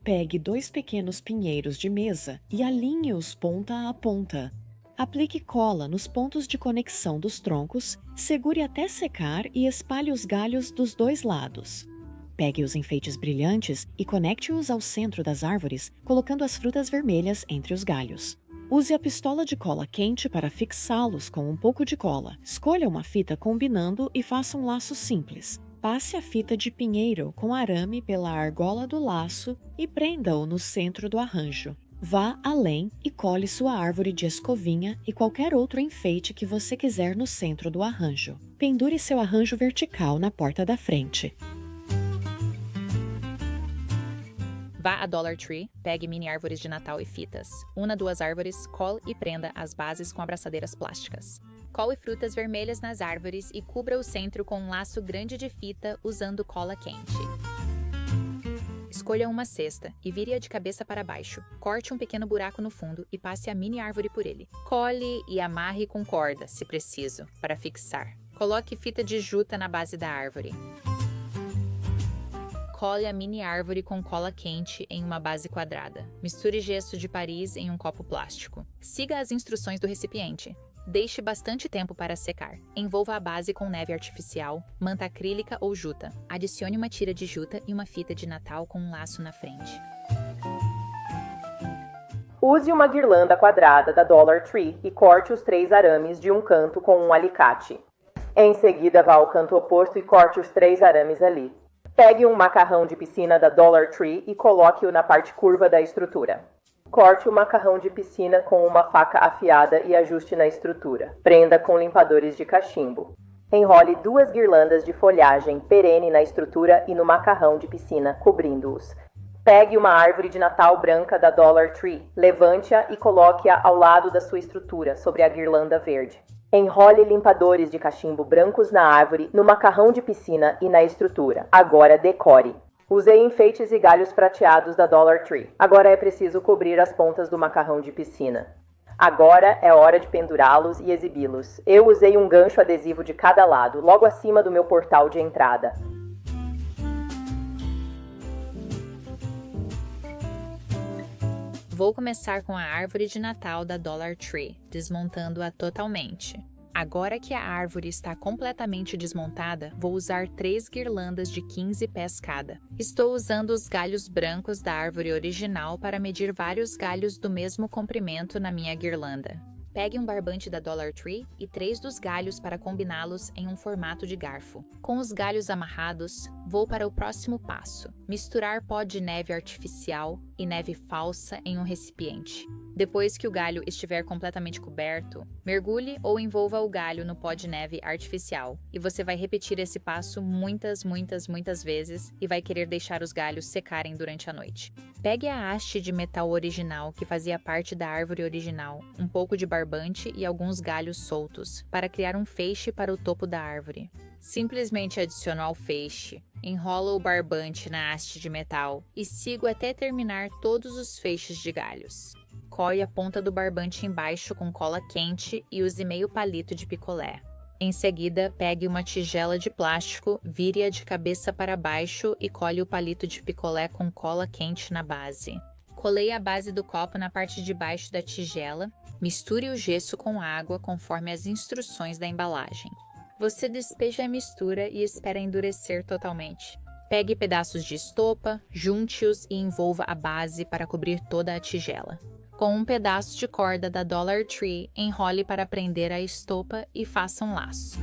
Pegue 2 pequenos pinheiros de mesa e alinhe-os ponta a ponta. Aplique cola nos pontos de conexão dos troncos, segure até secar e espalhe os galhos dos 2 lados. Pegue os enfeites brilhantes e conecte-os ao centro das árvores, colocando as frutas vermelhas entre os galhos. Use a pistola de cola quente para fixá-los com um pouco de cola. Escolha uma fita combinando e faça um laço simples. Passe a fita de pinheiro com arame pela argola do laço e prenda-o no centro do arranjo. Vá além e cole sua árvore de escovinha e qualquer outro enfeite que você quiser no centro do arranjo. Pendure seu arranjo vertical na porta da frente. Vá a Dollar Tree, pegue mini árvores de Natal e fitas. Una 2 árvores, cole e prenda as bases com abraçadeiras plásticas. Cole frutas vermelhas nas árvores e cubra o centro com um laço grande de fita usando cola quente. Escolha uma cesta e vire-a de cabeça para baixo. Corte um pequeno buraco no fundo e passe a mini árvore por ele. Cole e amarre com corda, se preciso, para fixar. Coloque fita de juta na base da árvore. Cole a mini árvore com cola quente em uma base quadrada. Misture gesso de Paris em um copo plástico. Siga as instruções do recipiente. Deixe bastante tempo para secar. Envolva a base com neve artificial, manta acrílica ou juta. Adicione uma tira de juta e uma fita de Natal com um laço na frente. Use uma guirlanda quadrada da Dollar Tree e corte os 3 arames de um canto com um alicate. Em seguida, vá ao canto oposto e corte os 3 arames ali. Pegue um macarrão de piscina da Dollar Tree e coloque-o na parte curva da estrutura. Corte o macarrão de piscina com uma faca afiada e ajuste na estrutura. Prenda com limpadores de cachimbo. Enrole 2 guirlandas de folhagem perene na estrutura e no macarrão de piscina, cobrindo-os. Pegue uma árvore de Natal branca da Dollar Tree, levante-a e coloque-a ao lado da sua estrutura, sobre a guirlanda verde. Enrole limpadores de cachimbo brancos na árvore, no macarrão de piscina e na estrutura. Agora decore. Usei enfeites e galhos prateados da Dollar Tree. Agora é preciso cobrir as pontas do macarrão de piscina. Agora é hora de pendurá-los e exibi-los. Eu usei um gancho adesivo de cada lado, logo acima do meu portal de entrada. Vou começar com a árvore de Natal da Dollar Tree, desmontando-a totalmente. Agora que a árvore está completamente desmontada, vou usar 3 guirlandas de 15 pés cada. Estou usando os galhos brancos da árvore original para medir vários galhos do mesmo comprimento na minha guirlanda. Pegue um barbante da Dollar Tree e 3 dos galhos para combiná-los em um formato de garfo. Com os galhos amarrados, vou para o próximo passo: misturar pó de neve artificial e neve falsa em um recipiente. Depois que o galho estiver completamente coberto, mergulhe ou envolva o galho no pó de neve artificial. E você vai repetir esse passo muitas vezes e vai querer deixar os galhos secarem durante a noite. Pegue a haste de metal original que fazia parte da árvore original, um pouco de barbante e alguns galhos soltos, para criar um feixe para o topo da árvore. Simplesmente adiciono ao feixe, enrolo o barbante na haste de metal e sigo até terminar todos os feixes de galhos. Cole a ponta do barbante embaixo com cola quente e use meio palito de picolé. Em seguida, pegue uma tigela de plástico, vire-a de cabeça para baixo e cole o palito de picolé com cola quente na base. Colei a base do copo na parte de baixo da tigela, misture o gesso com água conforme as instruções da embalagem. Você despeja a mistura e espera endurecer totalmente. Pegue pedaços de estopa, junte-os e envolva a base para cobrir toda a tigela. Com um pedaço de corda da Dollar Tree, enrole para prender a estopa e faça um laço.